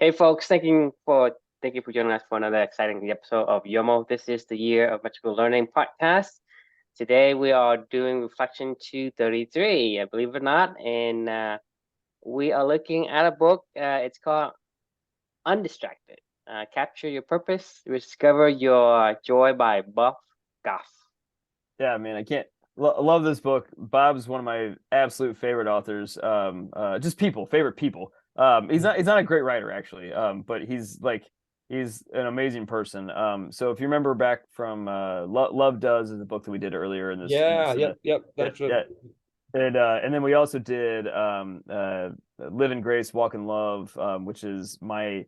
Hey folks, thank you for joining us for another exciting episode of Yoml. This is the Year of Magical Learning podcast. Today we are doing reflection 233, believe it or not, and we are looking at a book. It's called Undistracted. Capture Your Purpose, Discover Your Joy by Buff Goff. Yeah, man, I can't love this book. Bob's one of my absolute favorite authors. Just favorite people. He's not a great writer actually. But he's an amazing person. So if you remember back from Love Does is the book that we did earlier in this Yeah, yep. yeah, That's what. yeah. And then we also did Live in Grace, Walk in Love, which is my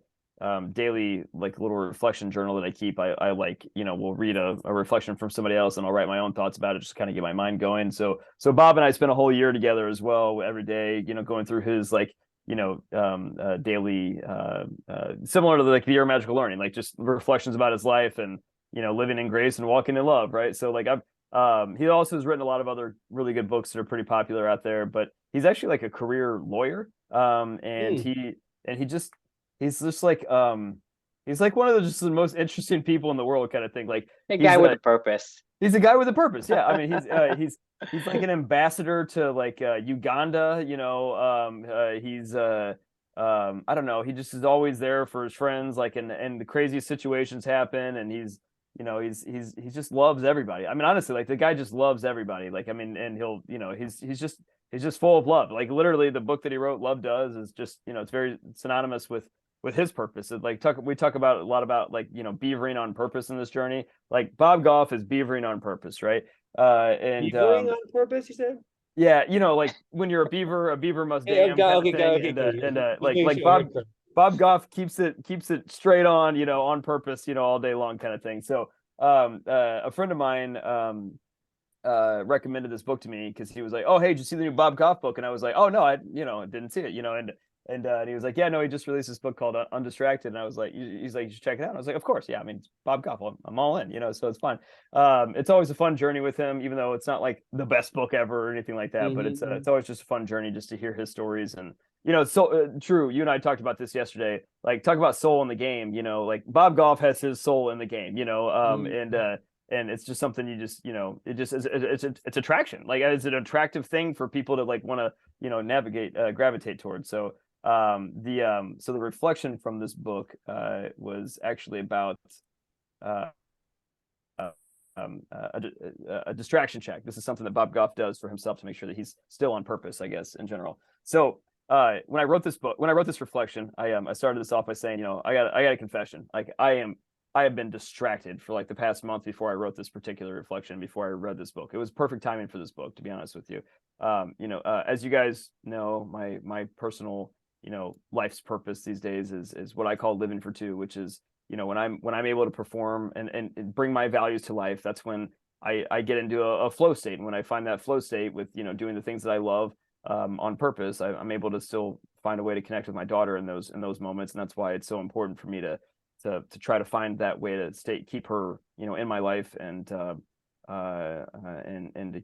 daily like little reflection journal that I keep. I like, will read a reflection from somebody else and I'll write my own thoughts about it, just kind of get my mind going. So Bob and I spent a whole year together as well, every day, going through his daily similar to the Year of Magical Learning, like just reflections about his life and living in grace and walking in love, right? So like he also has written a lot of other really good books that are pretty popular out there, but he's actually like a career lawyer. And he's just like he's like one of the most interesting people in the world, kind of thing. Like A guy with a purpose. he's a guy with a purpose. Yeah, I mean he's like an ambassador to like Uganda. He's I don't know. He just is always there for his friends. Like and the craziest situations happen, and he just loves everybody. I mean, honestly, like the guy just loves everybody. Like, I mean, and he's just full of love. Like literally the book that he wrote, Love Does, is just, it's very synonymous with his purpose. We talk about a lot about like, beavering on purpose in this journey. Like Bob Goff is beavering on purpose, right? Beavering on purpose, you said? Yeah, like when you're a beaver must Hey, dam kind of thing. Bob Goff keeps it straight on, on purpose, all day long kind of thing. So a friend of mine recommended this book to me because he was like, "Oh, hey, did you see the new Bob Goff book?" And I was like, "Oh no, I didn't see it," and he was like, "Yeah, no, he just released this book called Undistracted." And I was like, he's like, "You should check it out." And I was like, "Of course, yeah. I mean, it's Bob Goff. I'm all in, so it's fun. It's always a fun journey with him, even though it's not like the best book ever or anything like that. But it's always just a fun journey just to hear his stories. And it's so true. You and I talked about this yesterday. Like, talk about soul in the game. Like Bob Goff has his soul in the game. And it's just something you just it just is it's attraction. Like it's an attractive thing for people to like want to navigate gravitate towards. So the reflection from this book was actually about uh, a distraction check. This is something that Bob Goff does for himself to make sure that he's still on purpose, I guess, in general. So when I wrote this reflection, I started this off by saying, I got a confession. Like I have been distracted for like the past month before I wrote this particular reflection, before I read this book. It was perfect timing for this book, to be honest with you. As you guys know, my personal, life's purpose these days is what I call living for two, which is, when I'm able to perform and bring my values to life, that's when I get into a flow state. And when I find that flow state with, doing the things that I love on purpose, I'm able to still find a way to connect with my daughter in those moments. And that's why it's so important for me to try to find that way to keep her, in my life and to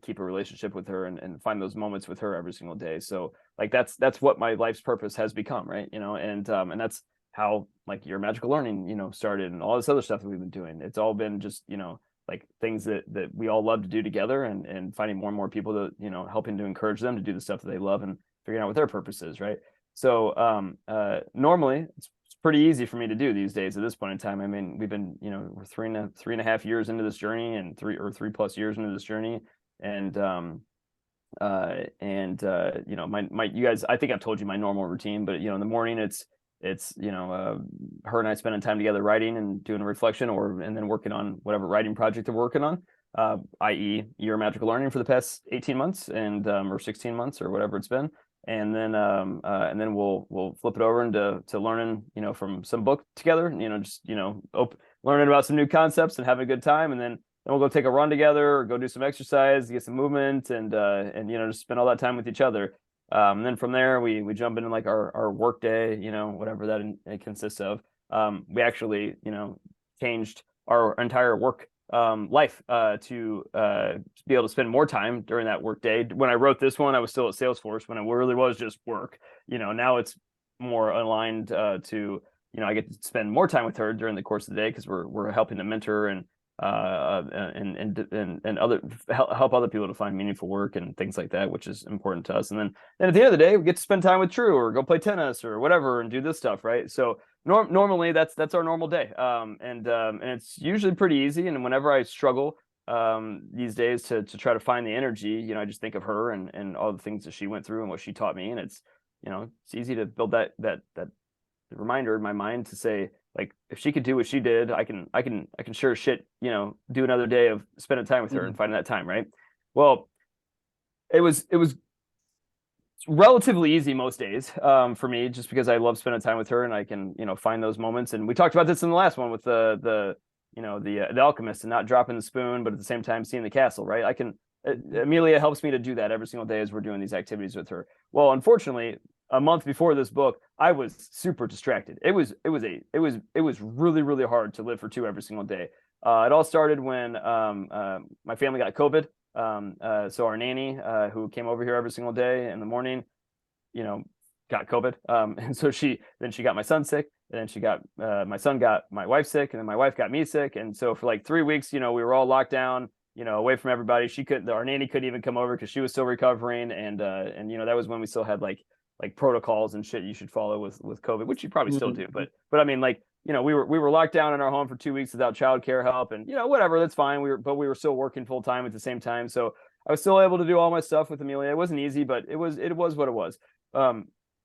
keep a relationship with her and find those moments with her every single day. So like that's what my life's purpose has become, right? And that's how like Your Magical Learning, started, and all this other stuff that we've been doing. It's all been just, like things that we all love to do together, and finding more and more people to, helping to encourage them to do the stuff that they love and figuring out what their purpose is, right? So normally it's pretty easy for me to do these days at this point in time. I mean, we've been, we're three and a half years into this journey, and 3+ years into this journey. And you guys, I think I've told you my normal routine, but in the morning it's her and I spending time together writing and doing a reflection, and then working on whatever writing project they're working on, i.e. Your Magical Learning for the past 18 months and or 16 months or whatever it's been. And then we'll flip it over into learning, from some book together, just learning about some new concepts and having a good time. And then we'll go take a run together or go do some exercise, get some movement, and just spend all that time with each other. And then from there we jump into like our work day, whatever that it consists of. We actually changed our entire work life to be able to spend more time during that work day. When I wrote this one, I was still at Salesforce when it really was just work. Now it's more aligned to I get to spend more time with her during the course of the day because we're helping to mentor and help other people to find meaningful work and things like that, which is important to us. And then at the end of the day, we get to spend time with True or go play tennis or whatever and do this stuff, right? So normally that's our normal day, and it's usually pretty easy. And whenever I struggle these days to try to find the energy, I just think of her and all the things that she went through and what she taught me, and it's easy to build that reminder in my mind to say, like, if she could do what she did, I can sure as shit, do another day of spending time with her and finding that time, right? Well, it was relatively easy most days for me, just because I love spending time with her and I can, find those moments. And we talked about this in the last one with the alchemist and not dropping the spoon, but at the same time seeing the castle, right? Amelia helps me to do that every single day as we're doing these activities with her. Well, unfortunately, a month before this book, I was super distracted. It was really, really hard to live for Two every single day. It all started when my family got COVID. So our nanny, who came over here every single day in the morning, got COVID. And so she got my son sick, and then she got my son got my wife sick, and then my wife got me sick. And so for like 3 weeks, we were all locked down, away from everybody. Our nanny couldn't even come over because she was still recovering. And that was when we still had like protocols and shit you should follow with COVID, which you probably still do. But I mean, like, we were locked down in our home for 2 weeks without childcare help, and whatever, that's fine. We were still working full time at the same time, so I was still able to do all my stuff with Amelia. It wasn't easy, but it was what it was.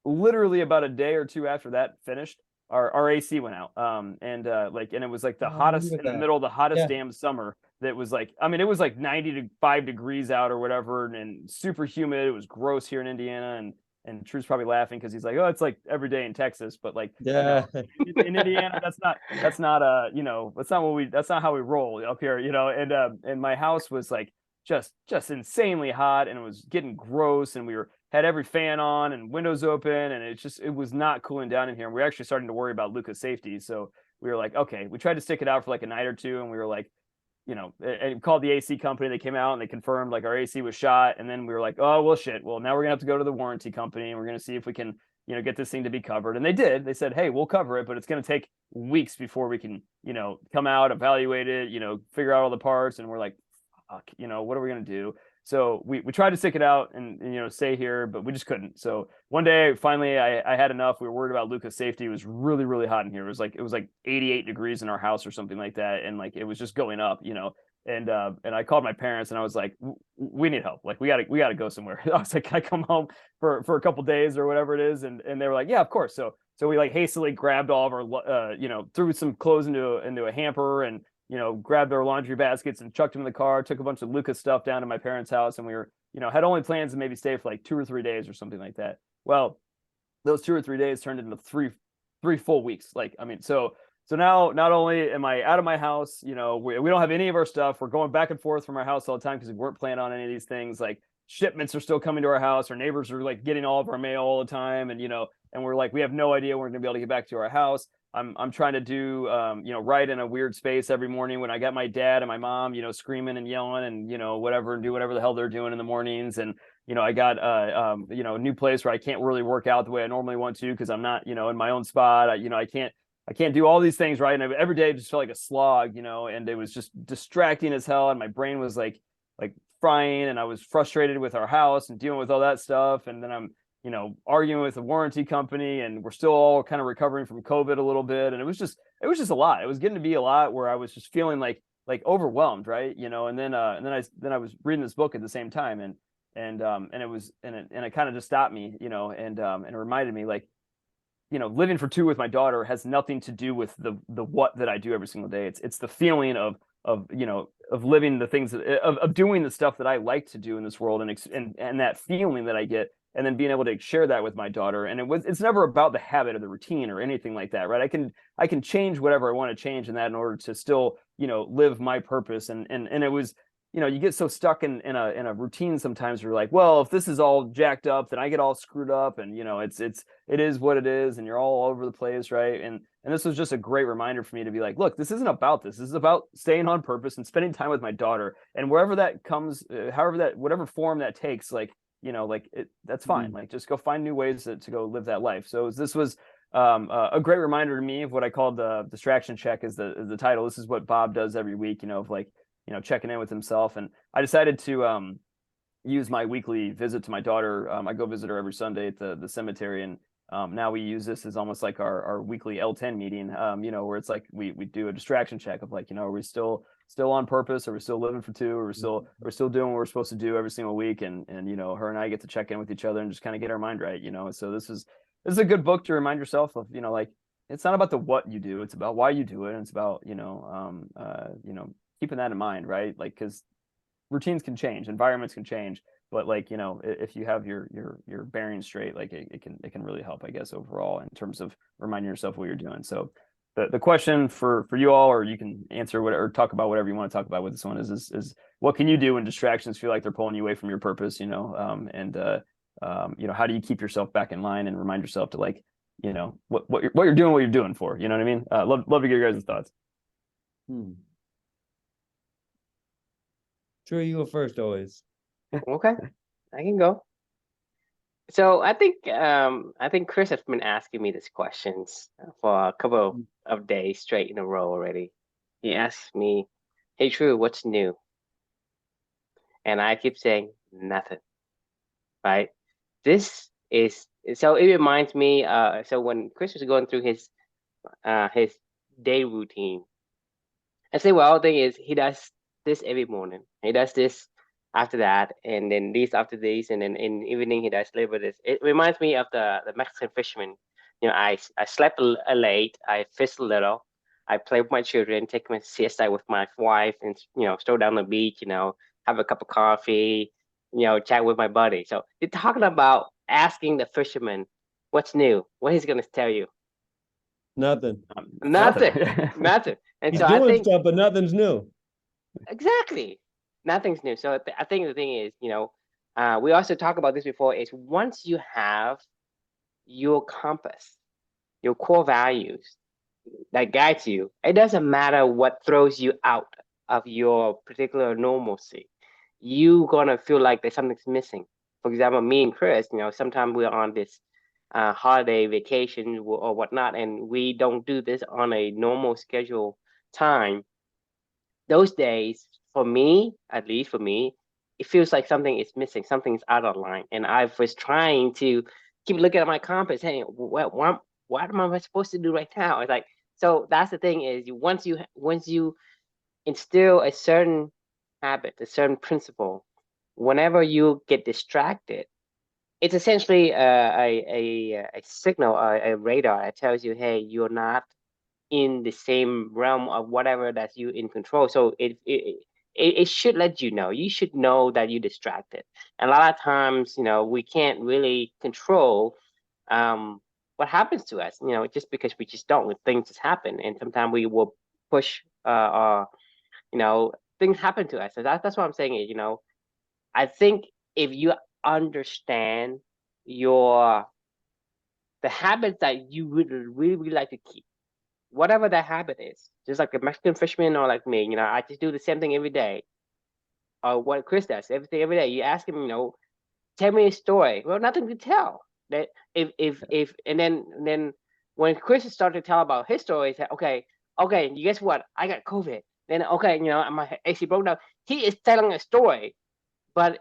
Literally about a day or two after that finished, our AC went out. And it was like the hottest in the middle of the hottest damn summer. That was like, I mean, it was like 95 degrees out or whatever, and super humid. It was gross here in Indiana, and True's probably laughing because he's like, oh, it's like every day in Texas, but like, in Indiana, that's not how we roll up here, and my house was like just insanely hot, and it was getting gross, and we had every fan on and windows open, and it was not cooling down in here. And we were actually starting to worry about Luca's safety. So we were like, okay, we tried to stick it out for like a night or two, and we were like, and called the AC company. They came out and they confirmed like our AC was shot. And then we were like, oh, well, shit. Well, now we're gonna have to go to the warranty company, and we're gonna see if we can, get this thing to be covered. And they did. They said, hey, we'll cover it, but it's gonna take weeks before we can, come out, evaluate it, figure out all the parts. And we're like, fuck, what are we gonna do? So we tried to stick it out and stay here, but we just couldn't. So one day, finally, I had enough. We were worried about Luca's safety. It was really, really hot in here. It was like 88 degrees in our house or something like that, and like it was just going up, And I called my parents, and I was like, we need help. Like we gotta go somewhere. I was like, can I come home for a couple days or whatever it is? And they were like, yeah, of course. So we like hastily grabbed all of our threw some clothes into a hamper, and grabbed our laundry baskets and chucked them in the car, took a bunch of Lucas stuff down to my parents' house. And we were, had only plans to maybe stay for like 2 or 3 days or something like that. Well, those 2 or 3 days turned into three full weeks. Like, I mean, so now not only am I out of my house, we don't have any of our stuff. We're going back and forth from our house all the time because we weren't planning on any of these things. Like shipments are still coming to our house. Our neighbors are like getting all of our mail all the time. And, and we're like, we have no idea when we're going to be able to get back to our house. I'm trying to do, write in a weird space every morning when I got my dad and my mom, screaming and yelling and, whatever, and do whatever the hell they're doing in the mornings. And, I got, a new place where I can't really work out the way I normally want to, because I'm not, in my own spot. I can't do all these things right. And every day just felt like a slog, and it was just distracting as hell. And my brain was like frying, and I was frustrated with our house and dealing with all that stuff. And then I'm, arguing with the warranty company, and we're still all kind of recovering from COVID a little bit. And it was just a lot. It was getting to be a lot where I was just feeling like overwhelmed. Right. And then I was reading this book at the same time, and it kind of just stopped me, and it reminded me, like, living for two with my daughter has nothing to do with the what that I do every single day. It's the feeling of living the things of doing the stuff that I like to do in this world, and that feeling that I get, and then being able to share that with my daughter. And it's never about the habit or the routine or anything like that, right? I can change whatever I want to change in that in order to still, live my purpose. And it was, you get so stuck in a routine sometimes where you're like, well, if this is all jacked up, then I get all screwed up, and it is what it is, and you're all over the place, right? And this was just a great reminder for me to be like, look, this isn't about this. This is about staying on purpose and spending time with my daughter, and wherever that comes, whatever form that takes, like, that's fine. Like, just go find new ways to go live that life. So this was a great reminder to me of what I called the distraction check is the title. This is what Bob does every week, of like, checking in with himself. And I decided to use my weekly visit to my daughter. I go visit her every Sunday at the cemetery, and now we use this as almost like our weekly L10 meeting, where it's like we do a distraction check of like, are we still on purpose? Are we still living for two? Are we still doing what we're supposed to do every single week? And her and I get to check in with each other and just kind of get our mind right, So this is a good book to remind yourself of, like, it's not about the what you do, it's about why you do it. And it's about, keeping that in mind, right? Like, because routines can change, environments can change, but like, if you have your bearings straight, like it can really help, I guess, overall in terms of reminding yourself what you're doing. So the question for you all, or you can answer whatever, or talk about whatever you want to talk about with this one is what can you do when distractions feel like they're pulling you away from your purpose, how do you keep yourself back in line and remind yourself to, like, what you're doing for, you know what I mean? Love to get your guys' thoughts. True, you go first always. Okay, I can go. So I think Chris has been asking me these questions for a couple of days straight in a row already. He asks me, "Hey, True, what's new?" And I keep saying nothing. Right? This is so it reminds me. So when Chris was going through his day routine, I say, well, the thing is, he does this every morning. He does this after that, and then this after this, and then in the evening he does a little bit of this. It reminds me of the Mexican fisherman. I slept late, I fished a little, I play with my children, take my siesta with my wife, and stroll down the beach, have a cup of coffee, chat with my buddy. So they're talking about asking the fisherman, what's new? What he's gonna tell you? Nothing. Nothing. Nothing. And He's so doing I think stuff, but nothing's new. exactly, nothing's new. So I think the thing is, we also talked about this before, is once you have your compass, your core values that guides you, it doesn't matter what throws you out of your particular normalcy. You're gonna feel like there's something's missing. For example, me and Chris, sometimes we're on this holiday vacation or whatnot, and we don't do this on a normal schedule time. Those days, for me, at least for me, it feels like something is missing, something's out of line. And I was trying to keep looking at my compass, hey, what am I supposed to do right now? It's like, so that's the thing is, once you instill a certain habit, a certain principle, whenever you get distracted, it's essentially a signal, a radar that tells you, hey, you're not in the same realm of whatever that you in control. So it should let you know. You should know that you're distracted. And a lot of times, we can't really control what happens to us, just because we just don't. Things just happen, and sometimes we will push things happen to us. So that's what I'm saying is, I think if you understand the habits that you would really, really like to keep, whatever that habit is, just like a Mexican fisherman or like me, I just do the same thing every day. Or what Chris does, everything every day. You ask him, tell me a story. Well, nothing to tell. That if and then when Chris started to tell about his story, he said, okay, you guess what? I got COVID. Then okay, my AC broke down. He is telling a story, but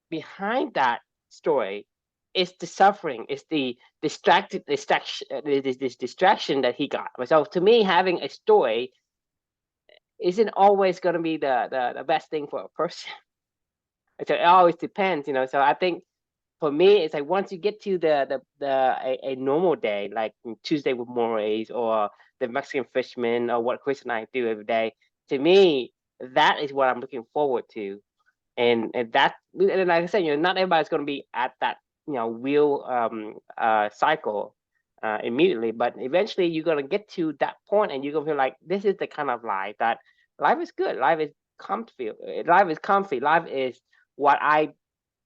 behind that story is the suffering, is the distraction that he got. So to me, having a story isn't always going to be the best thing for a person. So it always depends, So I think for me, it's like once you get to a normal day, like Tuesday with Mores or the Mexican fisherman or what Chris and I do every day, to me, that is what I'm looking forward to. And that, and like I said, not everybody's going to be at that, real cycle immediately, but eventually you're going to get to that point and you're going to feel like this is the kind of life that life is good. Life is comfy. Life is comfy. Life is what I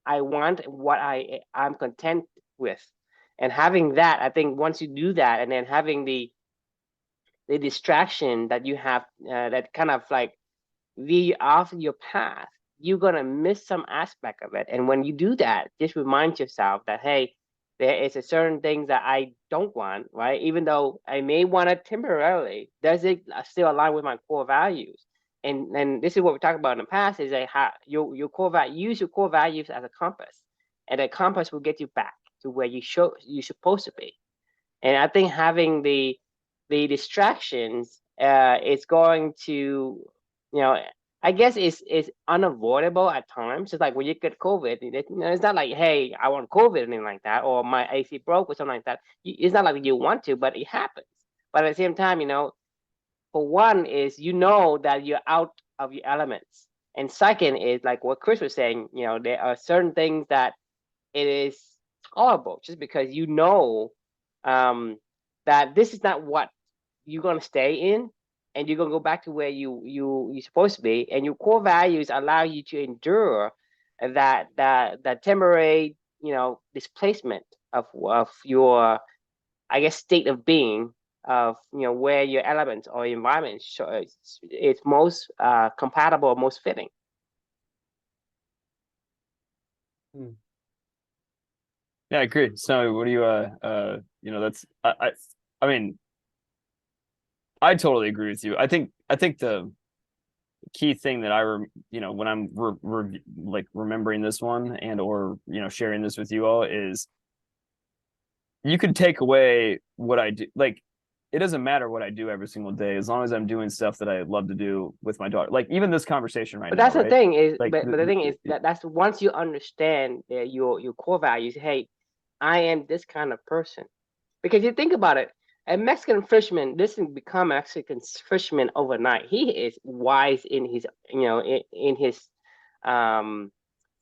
want, what I'm content with. And having that, I think once you do that, and then having the distraction that you have that kind of like veer off your path, you're gonna miss some aspect of it. And when you do that, just remind yourself that, hey, there is a certain things that I don't want, right? Even though I may want it temporarily, does it still align with my core values? And this is what we talked about in the past is that how your core value, use your core values as a compass, and the compass will get you back to where you're supposed to be. And I think having the distractions is going to, you know, I guess it's unavoidable at times. It's like when you get COVID, it's not like, hey, I want COVID or anything like that, or my AC broke or something like that. It's not like you want to, but it happens. But at the same time, for one is that you're out of your elements, and second is like what Chris was saying. There are certain things that it is horrible just because um, that this is not what you're gonna stay in, and you're gonna go back to where you're supposed to be, and your core values allow you to endure that temporary displacement of your, I guess, state of being, of where your elements or your environment it's most compatible, most fitting. Yeah, I agree. So what do you that's I mean, I totally agree with you. I think the key thing that when I'm like remembering this one and or sharing this with you all is you can take away what I do. Like, it doesn't matter what I do every single day as long as I'm doing stuff that I love to do with my daughter. Like even this conversation right But now, that's the right? thing is, Like but the thing is that's once you understand your core values. Hey, I am this kind of person. Because you think about it, a Mexican fisherman doesn't become a Mexican fisherman overnight. He is wise in his, in his um,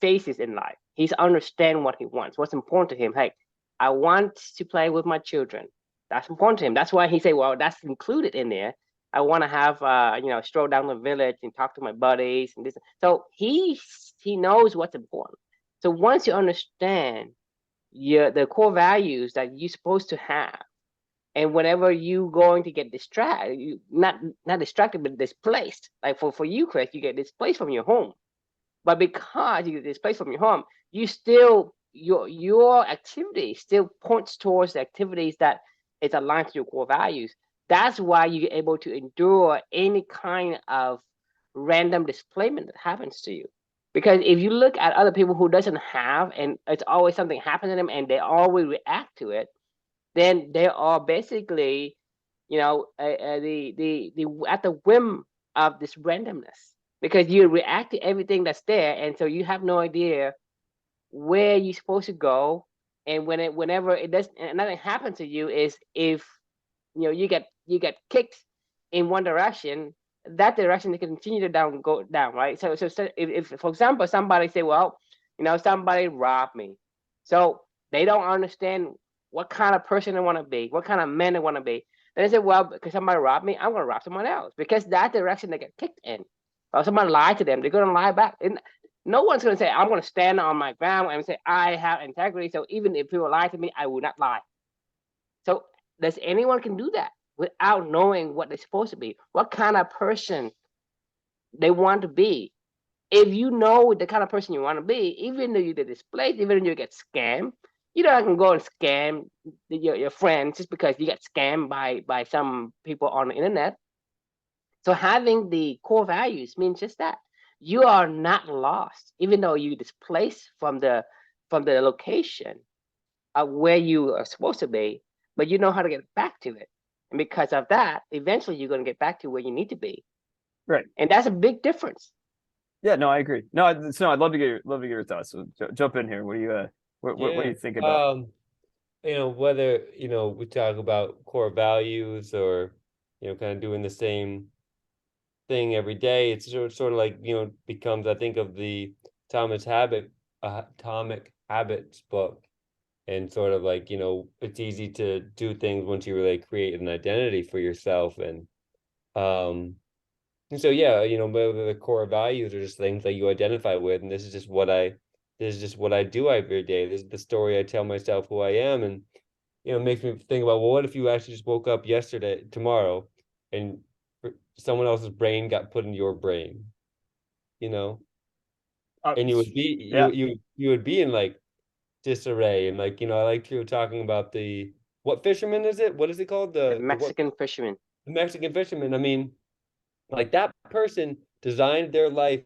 phases in life. He's understand what he wants, what's important to him. Hey, I want to play with my children. That's important to him. That's why he say, well, that's included in there. I want to have, stroll down the village and talk to my buddies and this. So he knows what's important. So once you understand the core values that you're supposed to have, and whenever you going to get distracted, you not distracted but displaced, like for you, Chris, you get displaced from your home. But because you get displaced from your home, you still your activity still points towards the activities that is aligned to your core values. That's why you're able to endure any kind of random displacement that happens to you. Because if you look at other people who doesn't have, and it's always something happens to them and they always react to it, then they are basically, the at the whim of this randomness, because you react to everything that's there, and so you have no idea where you're supposed to go. And whenever it does, and nothing happens to you, is if you get kicked in one direction, that direction they continue to go down, right? So if for example somebody say, well, somebody robbed me, so they don't understand what kind of person they want to be, what kind of man they want to be. Then they say, well, because somebody robbed me, I'm going to rob someone else, because that direction they get kicked in. Or somebody lied to them, they're going to lie back. And no one's going to say, I'm going to stand on my ground and say I have integrity, so even if people lie to me, I will not lie. So does anyone can do that without knowing what they're supposed to be, what kind of person they want to be? If you know the kind of person you want to be, even though you get displaced, even though you get scammed, you don't can go and scam your friends just because you get scammed by some people on the internet. So having the core values means just that you are not lost, even though you displaced from the location of where you are supposed to be, but you know how to get back to it. And because of that, eventually you're going to get back to where you need to be. right. And that's a big difference. Yeah, no, I agree. No, I'd love to get your thoughts. So jump in here. What do you what do you think about? Whether, we talk about core values or, kind of doing the same thing every day, it's sort of like, becomes, I think of the Atomic Habits book, and sort of like, it's easy to do things once you really create an identity for yourself. And so, yeah, the core values are just things that you identify with, and this is just what I do every day. This is the story I tell myself who I am. And it makes me think about, well, what if you actually just woke up tomorrow, and someone else's brain got put in your brain, and you would be Yeah. you would be in like disarray. And like, I like you talking about what fisherman is it? What is it called? The The what Mexican fisherman. the Mexican fisherman. I mean, like that person designed their life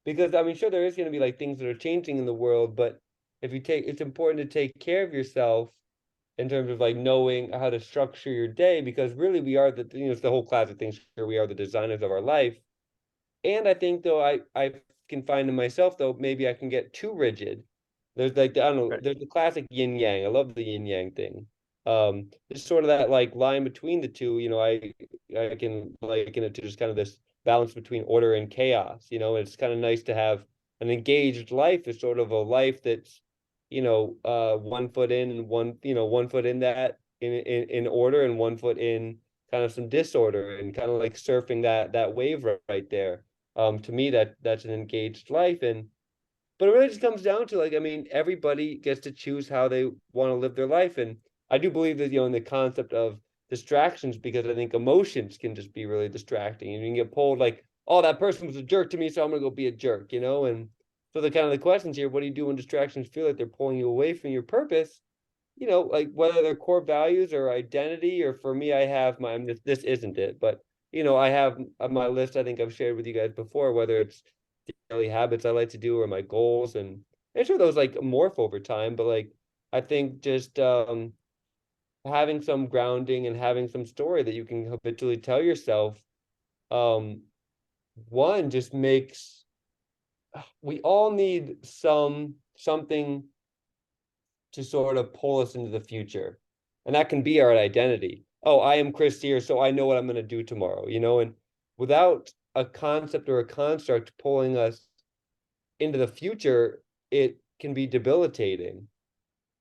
because I mean, sure, there is going to be like things that are changing in the world, but it's important to take care of yourself in terms of like knowing how to structure your day because really we are it's the whole classic thing. Sure, we are the designers of our life. And I think though I can find in myself though maybe I can get too rigid. There's like I don't know, Right. there's the classic yin yang. I love the yin yang thing. It's sort of that like line between the two, I can liken it to just kind of this balance between order and chaos, and it's kind of nice to have an engaged life is sort of a life that's, one foot in and one foot in that in order and one foot in kind of some disorder and kind of like surfing that wave right there. To me that's an engaged life. And but it really just comes down to like, I mean, everybody gets to choose how they want to live their life. And I do believe that, in the concept of distractions, because I think emotions can just be really distracting. And you can get pulled like, oh, that person was a jerk to me, so I'm gonna go be a jerk, And so the kind of the questions here, what do you do when distractions feel like they're pulling you away from your purpose? Like whether they're core values or identity, or for me, I have this isn't it, but I have on my list, I think I've shared with you guys before, whether it's daily habits I like to do or my goals. And I'm sure those like morph over time, but like I think just having some grounding and having some story that you can habitually tell yourself, um, one just makes we all need something to sort of pull us into the future. And that can be our identity. Oh, I am Chris here, so I know what I'm going to do tomorrow, and without a concept or a construct pulling us into the future, it can be debilitating,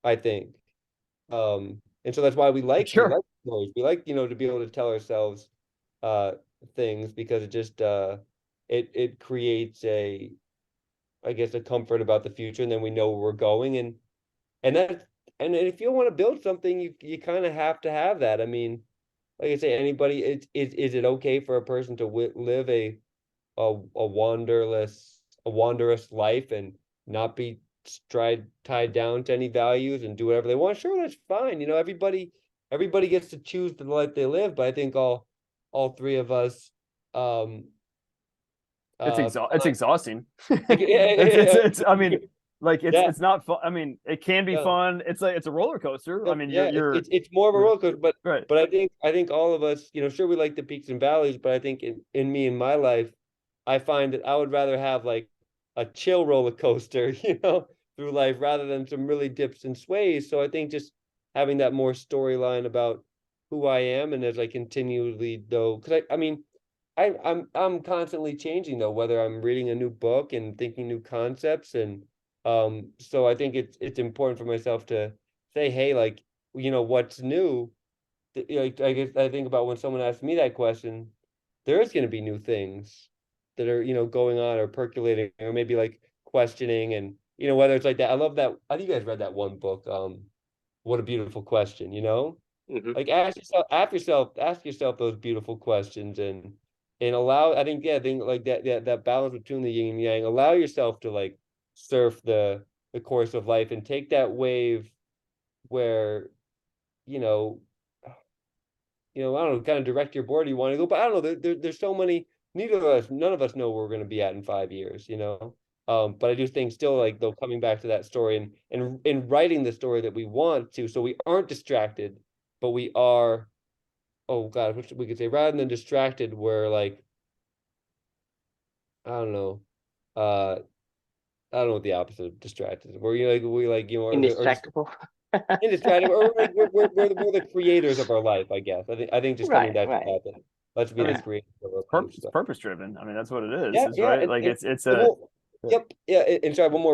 I think. And so that's why we like Sure. stories. We like, to be able to tell ourselves uh things because it just it creates I guess a comfort about the future, and then we know where we're going. And that and if you want to build something, you kind of have to have that. I mean, like I say, anybody, is it okay for a person to live a wanderous life and not be tied down to any values and do whatever they want? Sure, that's fine. Everybody gets to choose the life they live, but I think all three of us um It's exhausting. like, It's I mean, like yeah, it's not fun. I mean, it can be no. fun. It's like it's a roller coaster. I mean, Yeah, you're it's more of a roller coaster, but right. I think all of us, sure we like the peaks and valleys, but I think in me in my life, I find that I would rather have like a chill roller coaster, through life rather than some really dips and sways. So I think just having that more storyline about who I am, and as I continually though, because I mean, I'm constantly changing though, whether I'm reading a new book and thinking new concepts. And so I think it's important for myself to say, hey, like, what's new? Like, I guess I think about when someone asks me that question, there is going to be new things that are, going on or percolating or maybe like questioning. And, whether it's like that. I love that. I think you guys read that one book, What a Beautiful Question, Hmm. like ask yourself those beautiful questions. And allow, I think, yeah, I think like that balance between the yin and yang, allow yourself to like surf the course of life and take that wave where, you know, I don't know, kind of direct your board you want to go. But I don't know, there's so many, none of us know where we're going to be at in 5 years. But I do think still like though coming back to that story and writing the story that we want to, so we aren't distracted, but we are, oh God, what we could say, rather than distracted, we're like, I don't know, uh, I don't know what the opposite of distracted is. Where you like we like or just Indistractable. indistracted, or like we're the creators of our life, I guess. I think just coming Right, back to right. that, let's be I the mean, creators of our life. it's So purpose driven. I mean, that's what it yeah, is yeah, right. Like it's and a we'll, yep, yeah. And sorry, one yeah.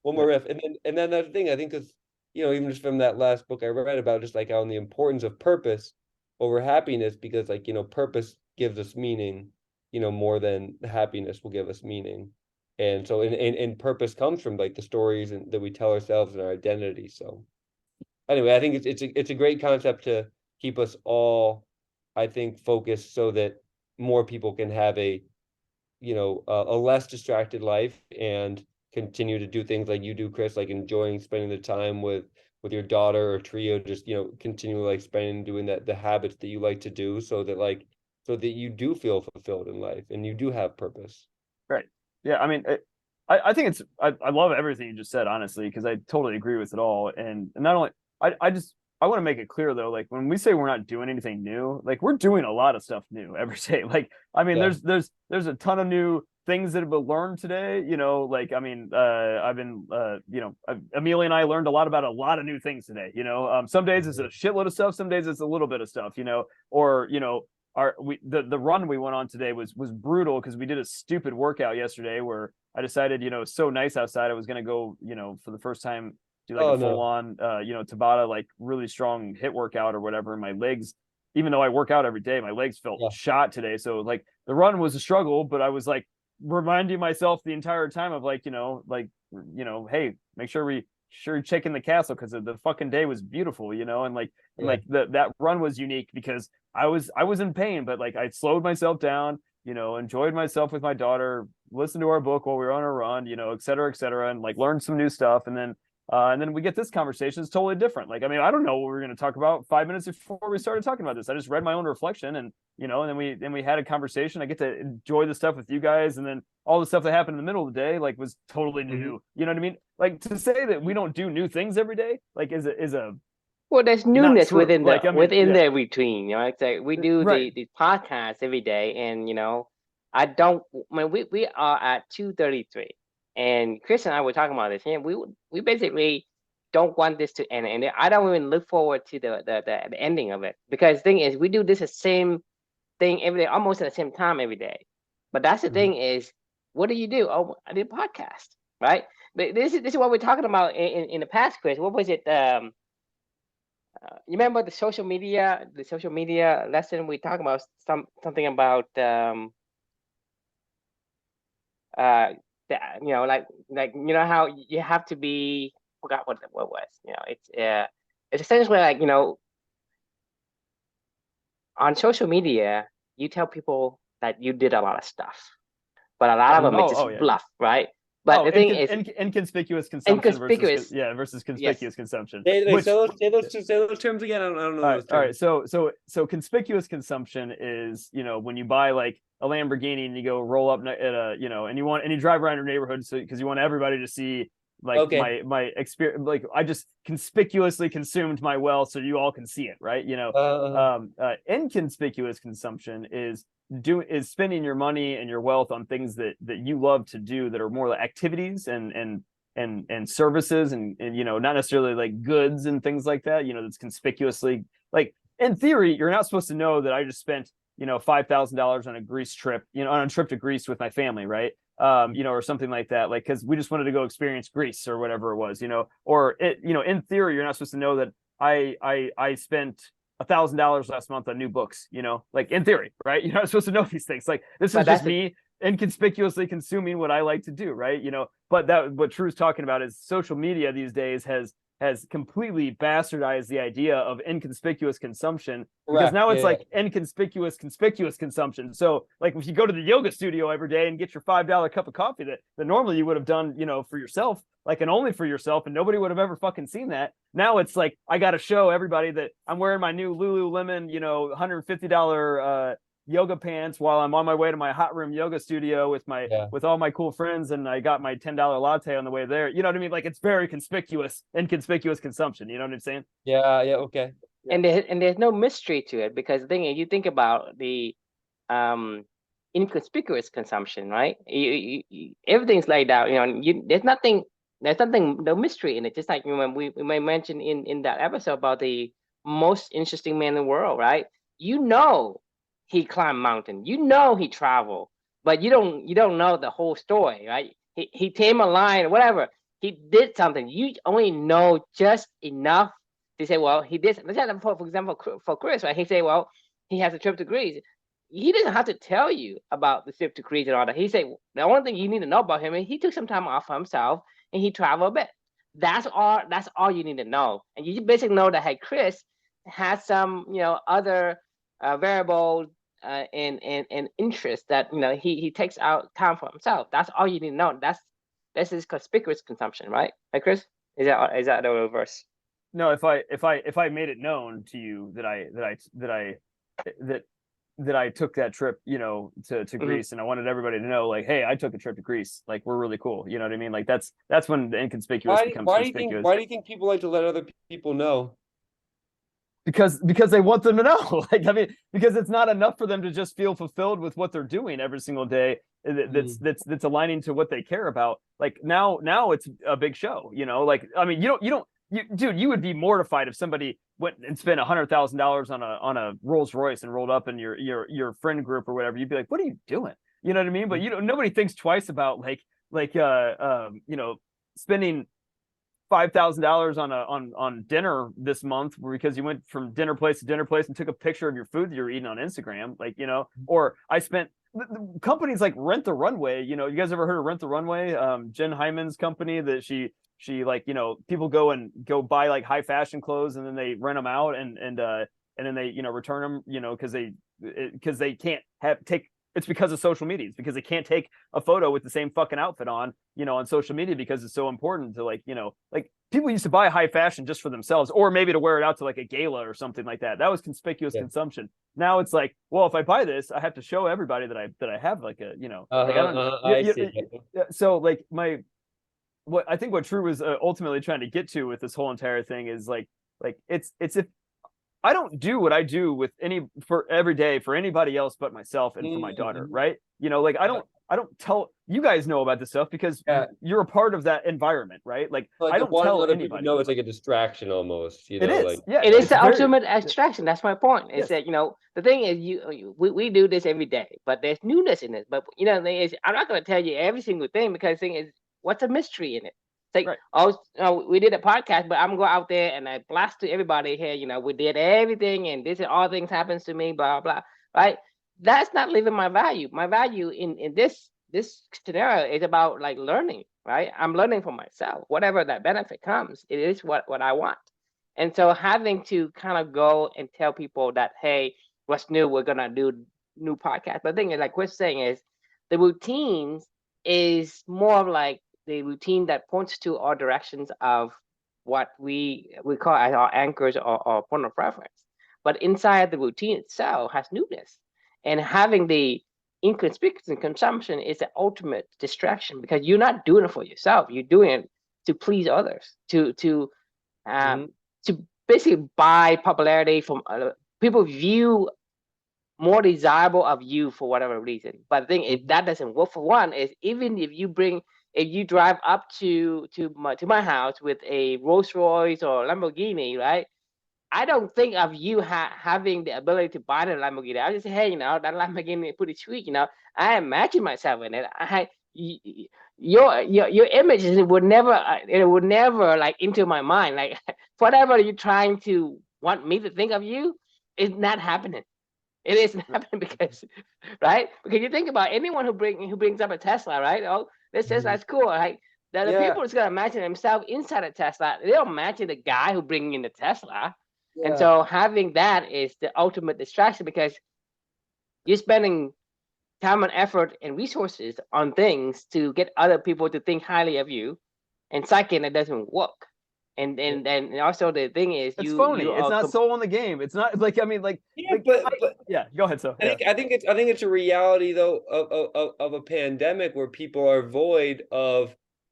more riff, and then that's the thing. I think because even just from that last book I read about, just like on the importance of purpose over happiness, because like purpose gives us meaning, more than happiness will give us meaning. And so, and purpose comes from like the stories and that we tell ourselves and our identity. So anyway, I think it's a great concept to keep us all, I think, focused so that more people can have a less distracted life. And continue to do things like you do, Chris, like enjoying spending the time with your daughter or trio, just continue like spending doing the habits that you like to do, so that you do feel fulfilled in life and you do have purpose. Right. Yeah. I mean, I think I love everything you just said, honestly, because I totally agree with it all. And not only, I want to make it clear though, like when we say we're not doing anything new, like we're doing a lot of stuff new every day. Like, I mean, Yeah. there's a ton of new things that have been learned today, like, I mean, I've been, Amelia and I learned a lot about a lot of new things today, some days it's a shitload of stuff. Some days it's a little bit of stuff, or, the run we went on today was brutal because we did a stupid workout yesterday where I decided, it's so nice outside. I was going to go, for the first time, do like a full on, Tabata, like really strong hit workout or whatever. And my legs, even though I work out every day, my legs felt shot today. So like the run was a struggle, but I was like reminding myself the entire time of like, hey, make sure you're checking the castle because the fucking day was beautiful, and like, that run was unique because I was in pain, but like I slowed myself down, enjoyed myself with my daughter, listened to our book while we were on a run, et cetera, and like learned some new stuff. And then we get this conversation. It's totally different. Like, I mean, I don't know what we were going to talk about 5 minutes before we started talking about this. I just read my own reflection and, and then we had a conversation. I get to enjoy the stuff with you guys. And then all the stuff that happened in the middle of the day, like was totally new. You know what I mean? Like to say that we don't do new things every day, like is a Well, there's newness within like, I mean, within the routine. It's like we do right. the podcast every day, and I don't. I mean, we are at 2:33, and Chris and I were talking about this, and we basically don't want this to end, and I don't even look forward to the ending of it because the thing is, we do this the same thing every day, almost at the same time every day. But that's the thing is, what do you do? Oh, I did a podcast, right? But this is what we're talking about in the past, Chris. What was it? You remember the social media lesson we talked about something about like how you have to be, forgot what was, it's essentially like, on social media you tell people that you did a lot of stuff, but a lot of them it's just bluff, right? But the thing is, inconspicuous consumption versus conspicuous consumption. Say those terms again. I don't know those terms. All right. So conspicuous consumption is, when you buy like a Lamborghini and you go roll up at a, and you drive around your neighborhood because you want everybody to see like my experience, like I just conspicuously consumed my wealth so you all can see it, right? Inconspicuous consumption is spending your money and your wealth on things that you love to do that are more like activities and services and not necessarily like goods and things like that, that's conspicuously, like in theory you're not supposed to know that I just spent $5,000 on a Greece trip, on a trip to Greece with my family, right? Or something like that, like because we just wanted to go experience Greece or whatever it was, or in theory you're not supposed to know that I spent $1,000 last month on new books, like in theory, right? You're not supposed to know these things. Like this is just me inconspicuously consuming what I like to do, right? But what True's talking about is social media these days has completely bastardized the idea of inconspicuous consumption, because now it's like inconspicuous conspicuous consumption. So like if you go to the yoga studio every day and get your $5 cup of coffee that normally you would have done, for yourself, like, and only for yourself, and nobody would have ever fucking seen that. Now it's like, I got to show everybody that I'm wearing my new Lululemon, $150 yoga pants while I'm on my way to my hot room yoga studio with all my cool friends, and I got my $10 latte on the way there. You know what I mean? Like it's very conspicuous, inconspicuous consumption. You know what I'm saying? Yeah, okay. Yeah. And there's no mystery to it, because the thing is, you think about the inconspicuous consumption, right? Everything's laid out. There's nothing, no mystery in it. Just like when we may mention in that episode about the most interesting man in the world, right? He climbed mountain, he traveled, but you don't know the whole story, right? He tamed a lion or whatever. He did something. You only know just enough to say, well, he did. For example, for Chris, right? He say, well, he has a trip to Greece. He doesn't have to tell you about the trip to Greece and all that. He say the only thing you need to know about him is he took some time off for himself and he traveled a bit. That's all you need to know. And you basically know that, hey, Chris has some other variables and interest that he takes out time for himself. That's all you need to know. That's this is conspicuous consumption, right? Right, Chris? Is that the reverse? No, if I made it known to you that I took that trip, to Greece, and I wanted everybody to know, like, hey, I took a trip to Greece. Like, we're really cool. You know what I mean? Like, that's when the inconspicuous becomes conspicuous. Why do you think people like to let other people know? Because they want them to know. Like, I mean, because it's not enough for them to just feel fulfilled with what they're doing every single day. That's aligning to what they care about. Like, now it's a big show. Like, I mean, dude, you would be mortified if somebody went and spent $100,000 on a Rolls Royce and rolled up in your friend group or whatever. You'd be like, what are you doing? You know what I mean? But nobody thinks twice about spending $5,000 on dinner this month because you went from dinner place to dinner place and took a picture of your food that you're eating on Instagram, or I spent companies like Rent the Runway. You guys ever heard of Rent the Runway? Jen Hyman's company that she people go buy like high fashion clothes and then they rent them out and then they return them because they can't take. It's because of social media. It's because they can't take a photo with the same fucking outfit on social media because it's so important to like people used to buy high fashion just for themselves or maybe to wear it out to like a gala or something like that. That was conspicuous consumption. Now it's like, well, if I buy this, I have to show everybody that I have like a, like I don't I see. So like what I think what True was ultimately trying to get to with this whole entire thing is like it's if I don't do what I do for every day for anybody else but myself and for my daughter, right? Like I don't tell you guys know about this stuff because you're a part of that environment, right? Like I don't tell anybody. No, it's like a distraction almost. It is. Like it is the ultimate abstraction. That's my point. Is that the thing is we do this every day, but there's newness in it. But the thing is, I'm not going to tell you every single thing because the thing is, what's a mystery in it? It's like, we did a podcast, but I'm going out there and I blast to everybody here, we did everything and this and all things happens to me, blah, blah, right? That's not living my value. My value in this scenario is about like learning, right? I'm learning for myself. Whatever that benefit comes, it is what I want. And so having to kind of go and tell people that, hey, what's new? We're going to do new podcast. But the thing is, like Chris saying is the routines is more of like, the routine that points to our directions of what we call as our anchors or point of reference. But inside the routine itself has newness. And having the inconspicuous consumption is the ultimate distraction because you're not doing it for yourself. You're doing it to please others, to basically buy popularity from other people. View more desirable of you for whatever reason. But the thing if that doesn't work for one is even if you drive up to my house with a Rolls Royce or Lamborghini, right? I don't think of you having the ability to buy the Lamborghini. I just say, hey, that Lamborghini is pretty sweet. I imagine myself in it. Your images would never like into my mind. Like whatever you're trying to want me to think of you is not happening. It isn't happening because, right? Because you think about anyone who brings up a Tesla, right? Oh, this Tesla's cool, right? The people is gonna imagine themselves inside a Tesla. They don't imagine the guy who bringing in the Tesla. And so having that is the ultimate distraction because you're spending time and effort and resources on things to get other people to think highly of you. And second, it doesn't work. And also the thing is, it's phony. It's not soul in the game. It's not like go ahead. So I think it's a reality though of a pandemic where people are void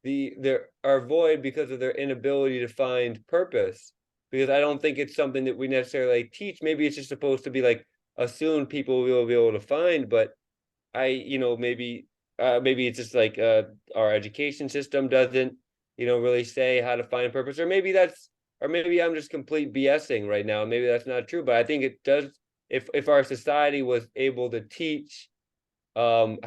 because of their inability to find purpose. Because I don't think it's something that we necessarily teach. Maybe it's just supposed to be like assumed people will be able to find. But maybe it's just like our education system doesn't really say how to find purpose, or maybe I'm just complete BSing right now. Maybe that's not true, but I think it does. If our society was able to teach how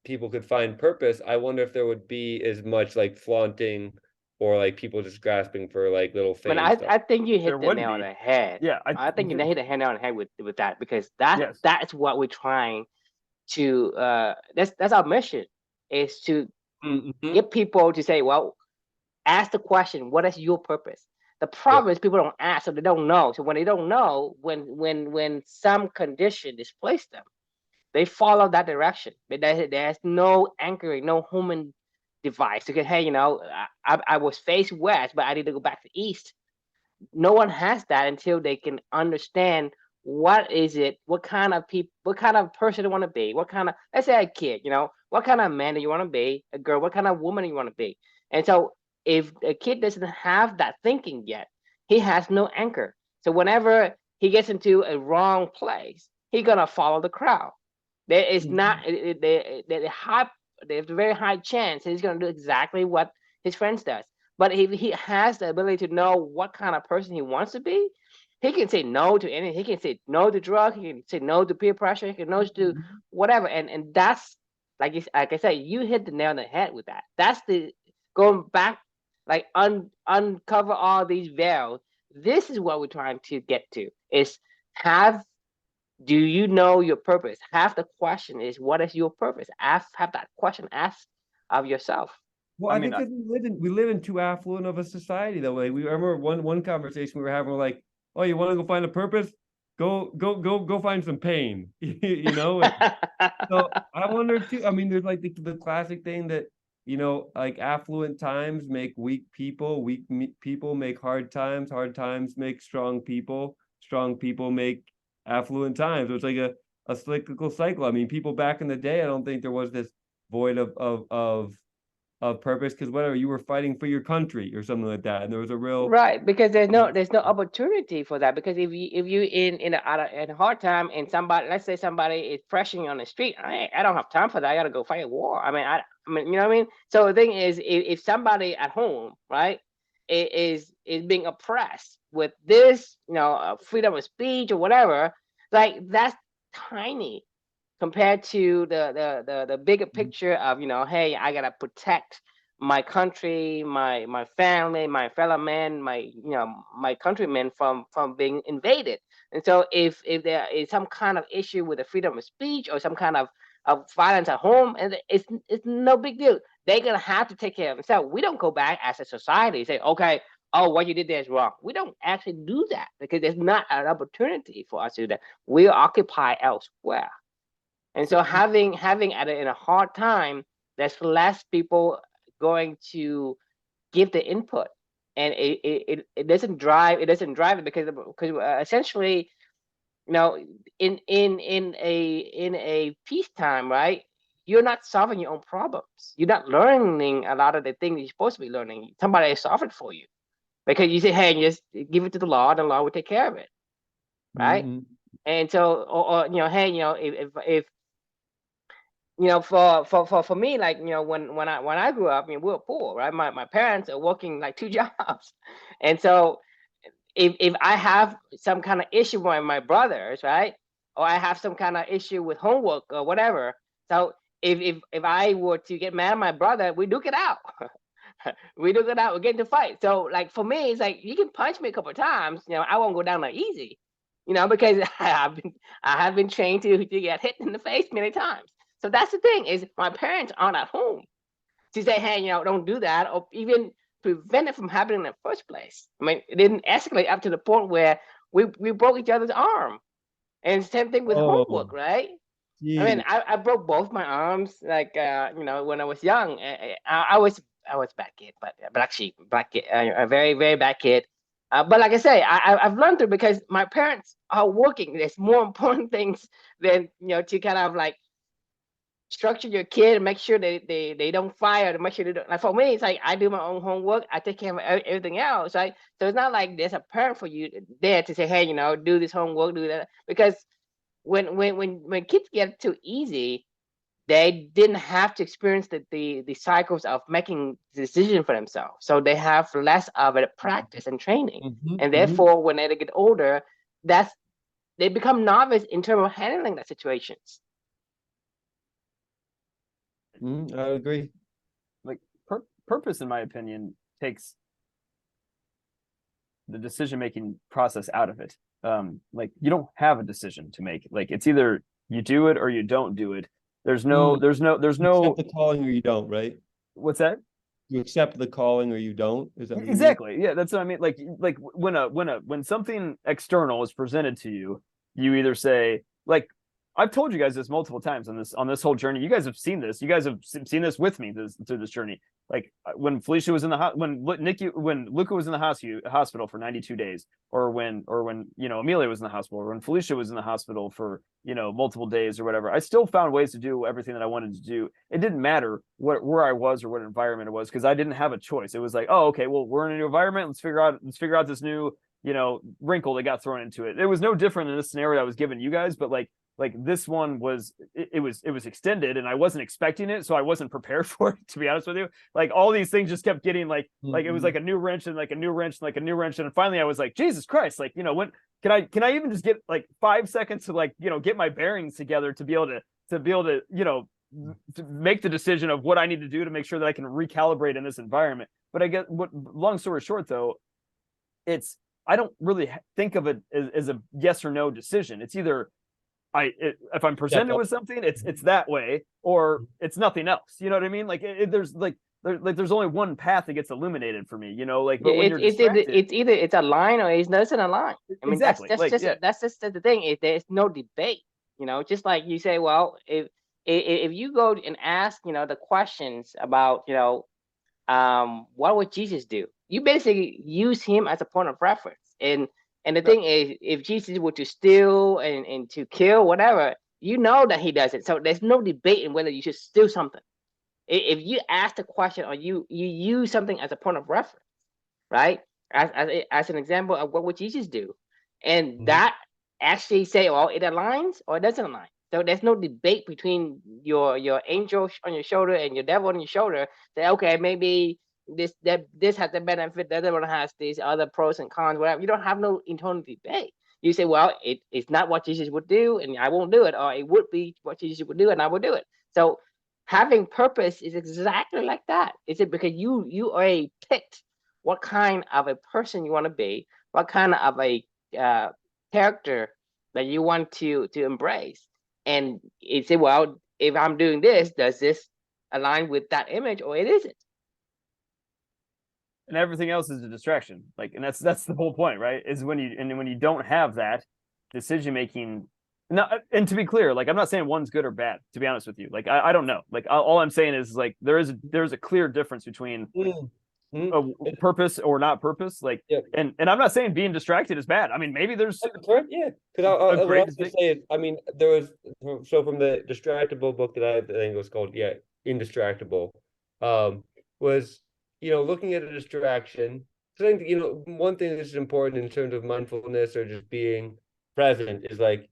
people could find purpose, I wonder if there would be as much like flaunting or like people just grasping for like little fame. But I think you hit the nail on the head. Yeah, I think you hit the nail on the head with that because that's what we're trying to. That's our mission is to get people to say, well, ask the question, what is your purpose? The problem is people don't ask, so they don't know. So when they don't know, when some condition displaces them, they follow that direction. But there's no anchoring, no human device. Okay, hey, I was faced west, but I need to go back to east. No one has that until they can understand what is it, what kind of people, what kind of person they want to be, what kind of, let's say a kid, what kind of man do you want to be, a girl, what kind of woman do you want to be. And so if a kid doesn't have that thinking yet, he has no anchor. So whenever he gets into a wrong place, he's gonna follow the crowd. There is not there's a very high chance he's gonna do exactly what his friends does. But if he has the ability to know what kind of person he wants to be, he can say no to anything. He can say no to drugs. He can say no to peer pressure. He can no to whatever. And that's like I said, you hit the nail on the head with that. That's the going back, like uncover all these veils. This is what we're trying to get to. Is do you know your purpose? Half the question is, what is your purpose? Have that question asked of yourself. Well, I think because we live in too affluent of a society that way. We remember one conversation we were having. We're like, "Oh, you want to go find a purpose? Go find some pain." You know. So I wonder too. I mean, there's like the classic thing that like affluent times make weak people. Weak people make hard times. Hard times make strong people. Strong people make affluent times. So it's like a cyclical cycle. I mean, people back in the day, I don't think there was this void of purpose, because whatever, you were fighting for your country or something like that, and there was a real right, because there's no opportunity for that. Because if you in a hard time, and somebody, let's say somebody is pressuring you on the street, I don't have time for that. I gotta go fight a war. I mean, you know what I mean. So the thing is, if somebody at home, right, is being oppressed with this, freedom of speech or whatever, like that's tiny compared to the bigger picture of, hey, I gotta protect my country, my family, my fellow men, my countrymen from being invaded. And so if there is some kind of issue with the freedom of speech or some kind of violence at home, and it's no big deal. They're gonna have to take care of themselves. We don't go back as a society and say, okay, oh, what you did there is wrong. We don't actually do that because there's not an opportunity for us to do that. We occupy elsewhere. And so having in a hard time, there's less people going to give the input, and it doesn't drive it because essentially, in a peacetime, right, you're not solving your own problems. You're not learning a lot of the things you're supposed to be learning. Somebody is solving it for you, because you say, hey, just give it to the law, the law will take care of it, right? And so, or hey, if for me, like, when I grew up, we were poor, right? My parents are working like 2 jobs. And so if I have some kind of issue with my brothers, right? Or I have some kind of issue with homework or whatever. So if I were to get mad at my brother, we duke it out. We duke it out, we get into fight. So like for me, it's like, you can punch me a couple of times, I won't go down that easy. Because I have been trained to get hit in the face many times. So that's the thing, is my parents aren't at home to say, hey, don't do that, or even prevent it from happening in the first place. I mean, it didn't escalate up to the point where we broke each other's arm. And same thing with homework, right? Geez. I mean, I broke both my arms, like, when I was young. I was a bad kid, but black sheep, black kid, a very, very bad kid. But like I say, I've learned through, because my parents are working. There's more important things than, to kind of like structure your kid and make sure they don't fire, to make sure they don't. Like for me, it's like I do my own homework, I take care of everything else, right? So it's not like there's a parent for you there to say, hey, do this homework, do that. Because when kids get too easy, they didn't have to experience the cycles of making decisions for themselves. So they have less of a practice and training. And therefore, when they get older, they become novice in terms of handling the situations. I agree. Like purpose, in my opinion, takes the decision-making process out of it. Like you don't have a decision to make. Like it's either you do it or you don't do it. There's no you accept the calling or you don't, right? What's that? You accept the calling or you don't. Is that what exactly? You mean? Yeah, that's what I mean. Like when something external is presented to you, you either say, like, I've told you guys this multiple times on this whole journey. You guys have seen this. You guys have seen this with me through this journey. Like when Felicia was in the when Luca was in the hospital for 92 days, or when Amelia was in the hospital, or when Felicia was in the hospital for multiple days or whatever. I still found ways to do everything that I wanted to do. It didn't matter where I was or what environment it was, because I didn't have a choice. It was like, oh, okay, well, we're in a new environment. Let's figure out this new wrinkle that got thrown into it. It was no different than this scenario I was giving you guys, but like this one was it was extended, and I wasn't expecting it, so I wasn't prepared for it, to be honest with you. Like all these things just kept getting like it was like a new wrench and like a new wrench and like a new wrench, and finally I was like, Jesus Christ, like when can I even just get like 5 seconds to like get my bearings together to be able to to make the decision of what I need to do to make sure that I can recalibrate in this environment. But I get long story short though, I don't really think of it as a yes or no decision. It's either if I'm presented with something, it's that way, or it's nothing else. You know what I mean? Like there's only one path that gets illuminated for me. Like, but when you're distracted, it's either it's a line or it's not a line. I mean, exactly. That's just the thing. There's no debate. Just like you say, well, if you go and ask, the questions about, what would Jesus do? You basically use him as a point of reference. And the thing is, if Jesus were to steal and to kill, whatever, you know that he does it. So there's no debate in whether you should steal something. If you ask the question or you use something as a point of reference, right? As an example of what would Jesus do? And that actually say, well, it aligns or it doesn't align. So there's no debate between your angel on your shoulder and your devil on your shoulder. Say, okay, maybe this has the benefit, the other one has these other pros and cons, whatever. You don't have no internal debate. You say, well, it's not what Jesus would do, and I won't do it, or it would be what Jesus would do, and I will do it. So having purpose is exactly like that. Is it because you already picked what kind of a person you want to be, what kind of a character that you want to embrace, and you say, well, if I'm doing this, does this align with that image, or it isn't? And everything else is a distraction. Like, and that's the whole point, right? Is when you don't have that decision making. Now, and to be clear, like I'm not saying one's good or bad. To be honest with you, like I don't know. Like all I'm saying is like there's a clear difference between purpose or not purpose. Like, and I'm not saying being distracted is bad. I mean, maybe there's because I'll also say it. I mean, there was from the Distractible book that I think it was called Indistractable, was looking at a distraction. So I think one thing that's important in terms of mindfulness or just being present is like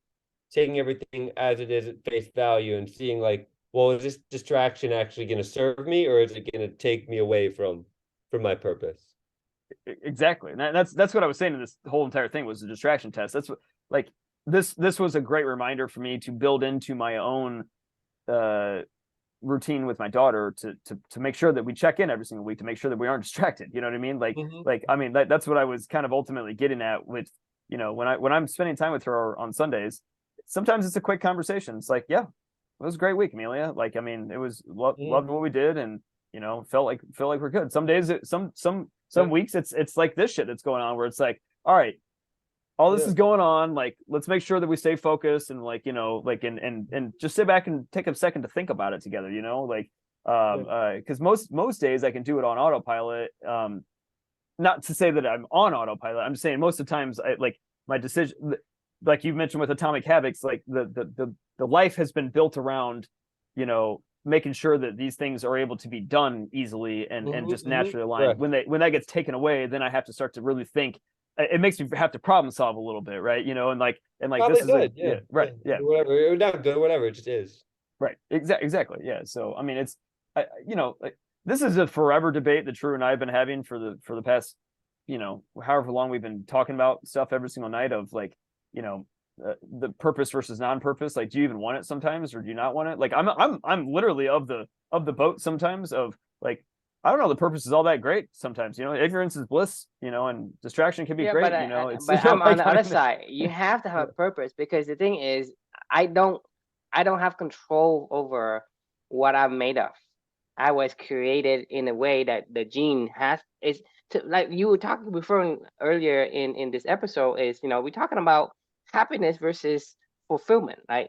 taking everything as it is at face value and seeing like, well, is this distraction actually going to serve me, or is it going to take me away from my purpose? Exactly. And that's what I was saying in this whole entire thing was the distraction test. That's what, like, this was a great reminder for me to build into my own routine with my daughter to make sure that we check in every single week to make sure that we aren't distracted. You know what I mean? Like I mean that's what I was kind of ultimately getting at with when I'm spending time with her on Sundays. Sometimes it's a quick conversation. It's like, yeah, it was a great week, Amelia. Like, I mean, it was loved what we did, and felt like we're good. Some days, some weeks, it's like this shit that's going on where it's like, all right, all this is going on. Like, let's make sure that we stay focused and like, and just sit back and take a second to think about it together. Because most days I can do it on autopilot. Not to say that I'm on autopilot. I'm just saying most of the times, my decision, like you mentioned with Atomic Habits, like the life has been built around, making sure that these things are able to be done easily and just naturally aligned. Right. When that gets taken away, then I have to start to really think. It makes me have to problem solve a little bit, right? And this is good. Right. Whatever, it would not good, whatever, it just is. Right. Exactly. Yeah. So I mean, it's this is a forever debate that Drew and I have been having for the past, however long we've been talking about stuff every single night of like, the purpose versus non-purpose. Like, do you even want it sometimes, or do you not want it? Like, I'm literally of the boat sometimes of like, I don't know, the purpose is all that great sometimes. Ignorance is bliss. And distraction can be great. But I'm on the other side. You have to have a purpose, because the thing is, I don't have control over what I'm made of. I was created in a way that the gene has is to, like you were talking before earlier in this episode, is we're talking about happiness versus fulfillment, right?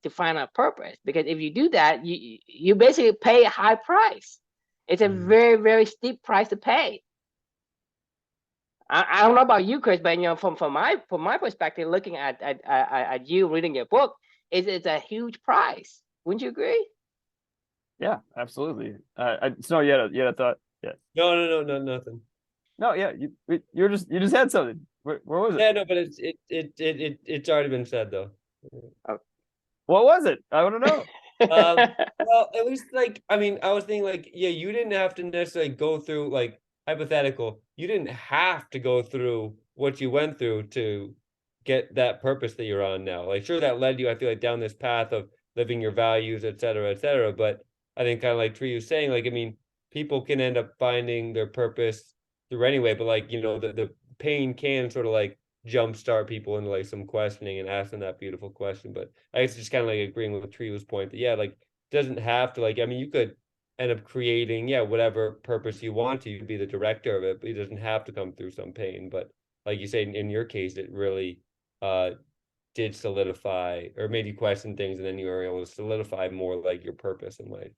to find a purpose, because if you do that, you basically pay a high price. It's a very, very steep price to pay. I don't know about you, Chris, but from my perspective, looking at you reading your book, it's a huge price. Wouldn't you agree? Yeah, absolutely. So you had a thought. Yeah. No, nothing. No, yeah, you just had something. Where was it? Yeah, no, but it's already been said though. What was it? I want to know. Well, at least like, I mean, I was thinking like, yeah, you didn't have to necessarily go through, like, hypothetical, you didn't have to go through what you went through to get that purpose that you're on now. Like, sure, that led you, I feel like, down this path of living your values, et cetera, et cetera. But I think kind of like Tree was saying, like, I mean, people can end up finding their purpose through anyway, but like, the pain can sort of like jumpstart people into like some questioning and asking that beautiful question. But I guess just kind of like agreeing with Trio's point that, yeah, like, doesn't have to, like, I mean, you could end up creating, yeah, whatever purpose you want to, you could be the director of it, but it doesn't have to come through some pain. But like you say, in your case, it really did solidify or made you question things, and then you were able to solidify more like your purpose in life.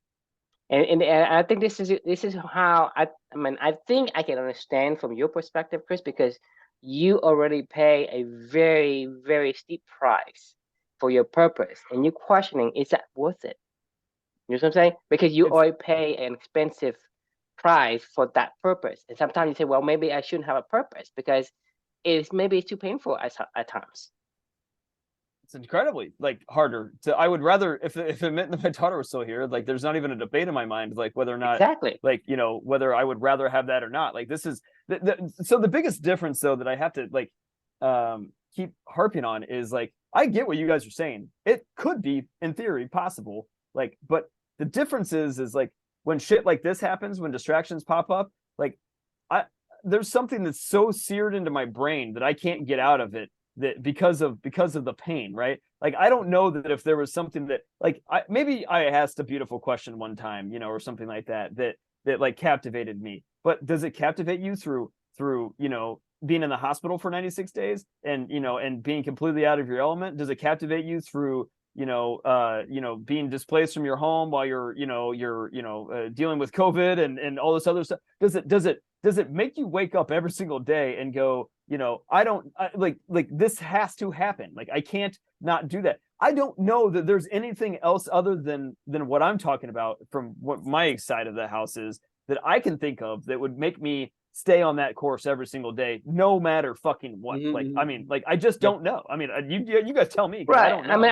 And I think this is how I mean, I think I can understand from your perspective, Chris, because you already pay a very, very steep price for your purpose, and you're questioning, is that worth it? You know what I'm saying? Because you already pay an expensive price for that purpose, and sometimes you say, well, maybe I shouldn't have a purpose because maybe it's too painful at times. It's incredibly like harder to. I would rather if it meant that my daughter was still here. Like, there's not even a debate in my mind, like whether or not exactly, like, whether I would rather have that or not. Like, this is so the biggest difference though that I have to like keep harping on is, like, I get what you guys are saying. It could be in theory possible, like, but the difference is like when shit like this happens, when distractions pop up, like there's something that's so seared into my brain that I can't get out of it, that because of the pain, right? Like, I don't know that if there was something that, like, maybe I asked a beautiful question one time, or something like that like captivated me. But does it captivate you through being in the hospital for 96 days and and being completely out of your element? Does it captivate you through being displaced from your home while you're dealing with COVID and all this other stuff? Does it make you wake up every single day and go, like this has to happen. Like, I can't not do that. I don't know that there's anything else other than what I'm talking about from what my side of the house is that I can think of that would make me stay on that course every single day, no matter fucking what. Like, I mean, like, I just don't know. I mean, you guys tell me. Right. I don't know, I mean,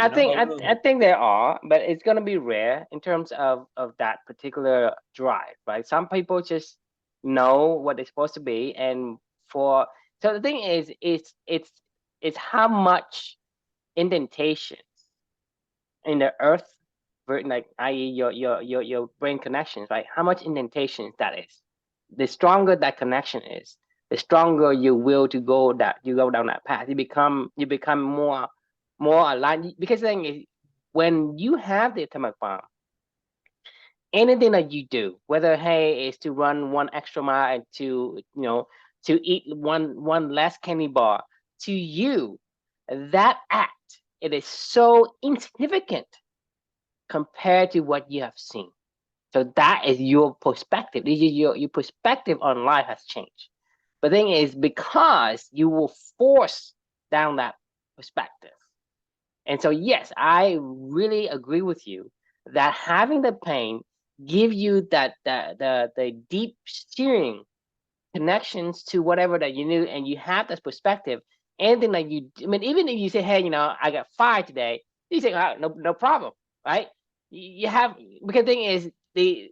I think there are, but it's going to be rare in terms of that particular drive, right? Some people just know what they're supposed to be, and so the thing is, it's how much indentation in the earth, like, i.e. your brain connections, right? How much indentation that is. The stronger that connection is, the stronger you will to go down that path. You become more aligned. Because the thing is, when you have the atomic bomb, anything that you do, whether is to run one extra mile and to eat one less candy bar, to you, that act, it is so insignificant compared to what you have seen. So that is your perspective. Your perspective on life has changed. But the thing is, because you will force down that perspective. And so, yes, I really agree with you that having the pain give you the deep steering connections to whatever that you knew, and you have this perspective. Anything that even if you say, hey, I got fired today, you say, no problem, right? You have, because the thing is, the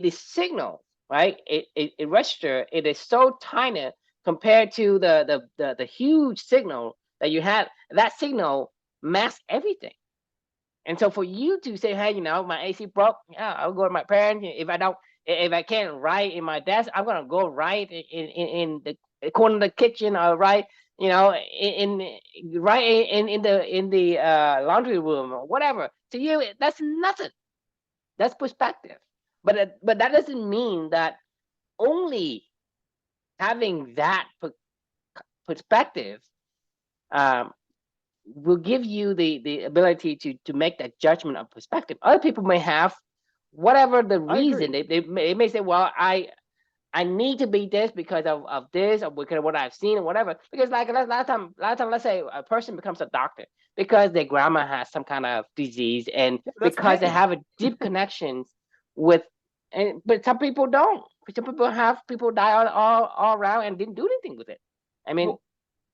signal, right? It register. It is so tiny compared to the huge signal that you have. That signal masks everything. And so for you to say, hey, my AC broke, yeah, I'll go to my parents. If I can't write in my desk, I'm gonna go write in the corner of the kitchen, or write, in the laundry room or whatever. To you, that's nothing. That's perspective. But that doesn't mean that only having that perspective will give you the ability to make that judgment of perspective. Other people may have whatever the reason. They may say, well, I need to be this because of this, or because of what I've seen, or whatever. Because like last time, let's say a person becomes a doctor because their grandma has some kind of disease, and because they have a deep connections with, but some people don't. Some people have people die all around and didn't do anything with it. I mean, well,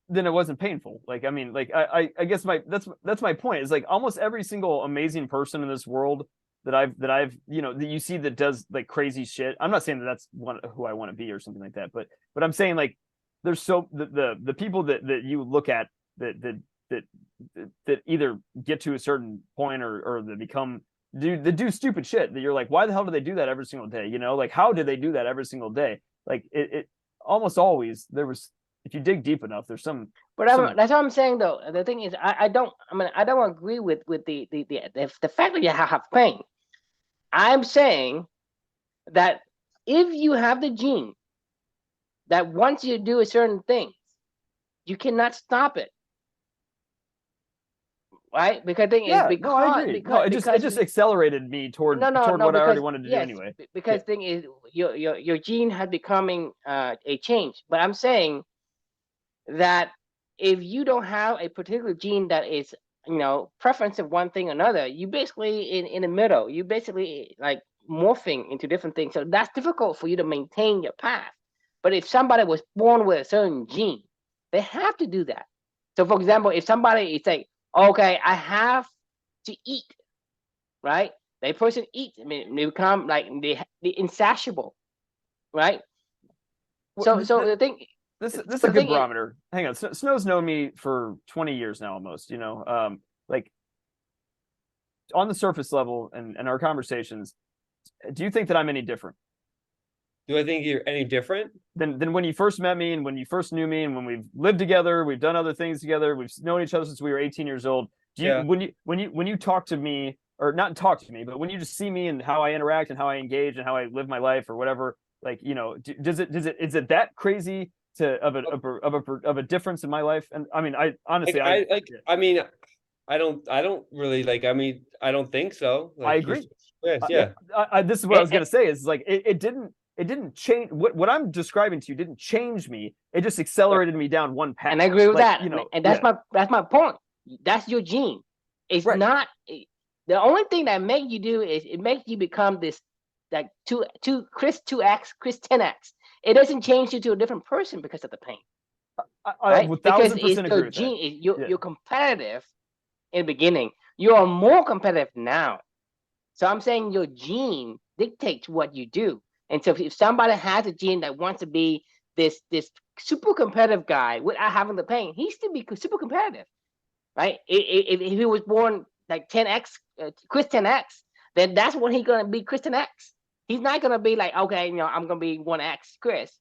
then it wasn't painful. Like, I mean, like I guess that's my point. Is like almost every single amazing person in this world that I've you know, that you see that does like crazy shit. I'm not saying that that's who I want to be or something like that, but I'm saying like there's so the people that you look at that either get to a certain point or they become do stupid shit that you're like, why the hell do they do that every single day? You know, like how do they do that every single day? Like it almost always there was, if you dig deep enough, there's some. But that's what I'm saying though. The thing is, I don't agree with the fact that you have pain. I'm saying that if you have the gene that once you do a certain thing, you cannot stop it. Right? Because the thing is, because no, I agree. It just accelerated me toward what I already wanted to do anyway. Because thing is, your gene has becoming a change. But I'm saying that if you don't have a particular gene that is, you know, preference of one thing or another, you basically in the middle, you basically like morphing into different things. So that's difficult for you to maintain your path. But if somebody was born with a certain gene, they have to do that. So for example, if somebody is like, okay, I have to eat, right? The person eats, I mean, they become like the insatiable, right? So the thing. This is a good barometer. Hang on, Snow's known me for 20 years now, almost. You know, like on the surface level and our conversations, do you think that I'm any different? Do I think you're any different than when you first met me and when you first knew me and when we've lived together, we've done other things together, we've known each other since we were 18 years old? Do you when you talk to me, or not talk to me, but when you just see me and how I interact and how I engage and how I live my life or whatever, like, you know, is it that crazy of a difference in my life? And I mean, I honestly, I mean, I don't really like. I mean, I don't think so. Like, I agree. Yeah. This is what I was gonna say. Is like it didn't change what I'm describing to you. Didn't change me. It just accelerated me down one path. And I agree with that. You know, and that's my point. That's your gene. It's not the only thing that makes you do is it makes you become this like Chris 2X, Chris 10X. It doesn't change you to a different person because of the pain. I 1000% agree with gene, you're competitive in the beginning. You are more competitive now. So I'm saying your gene dictates what you do. And so if somebody has a gene that wants to be this super competitive guy without having the pain, he still be super competitive, right? If he was born like 10X, Chris 10X, then that's what he's gonna be, Chris 10X. He's not gonna be like, okay, you know, I'm gonna be 1X Chris.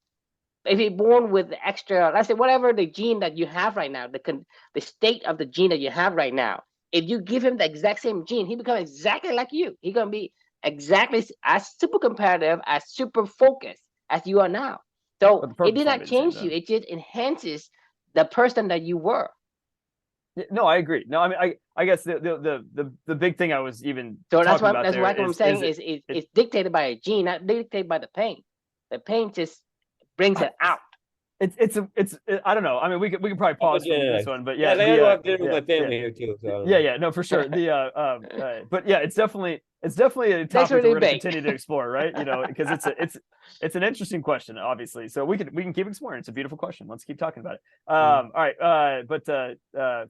If he's born with the extra, let's say whatever the gene that you have right now, the state of the gene that you have right now, if you give him the exact same gene, he becomes exactly like you. He's gonna be exactly as super competitive, as super focused as you are now. So it did not change you. It just enhances the person that you were. No, I agree. No, I mean, I guess the big thing I was even so that's what I'm saying is it's dictated by a gene, not dictated by the pain. The pain just brings it out. It's I don't know. I mean, we could probably pause for this one, but I have dinner with my family here too. So no, for sure. But yeah, it's definitely a topic that we're going to continue to explore, right? You know, because it's an interesting question, obviously. So we can keep exploring. It's a beautiful question. Let's keep talking about it. All right, but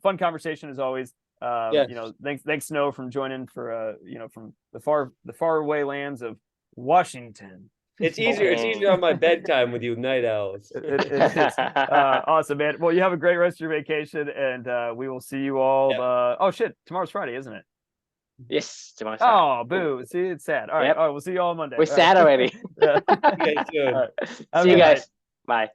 fun conversation as always. You know, thanks Snow from joining for you know, from the far away lands of Washington. It's easier on my bedtime with you night owls. It is. Awesome, man. Well, you have a great rest of your vacation, and we will see you all. Oh shit, tomorrow's Friday, isn't it? Yes, tomorrow's Friday. Oh, boo. See, it's sad. All right, all right, we'll see you all Monday. We're sad already. Yeah. Okay, See you guys. Bye.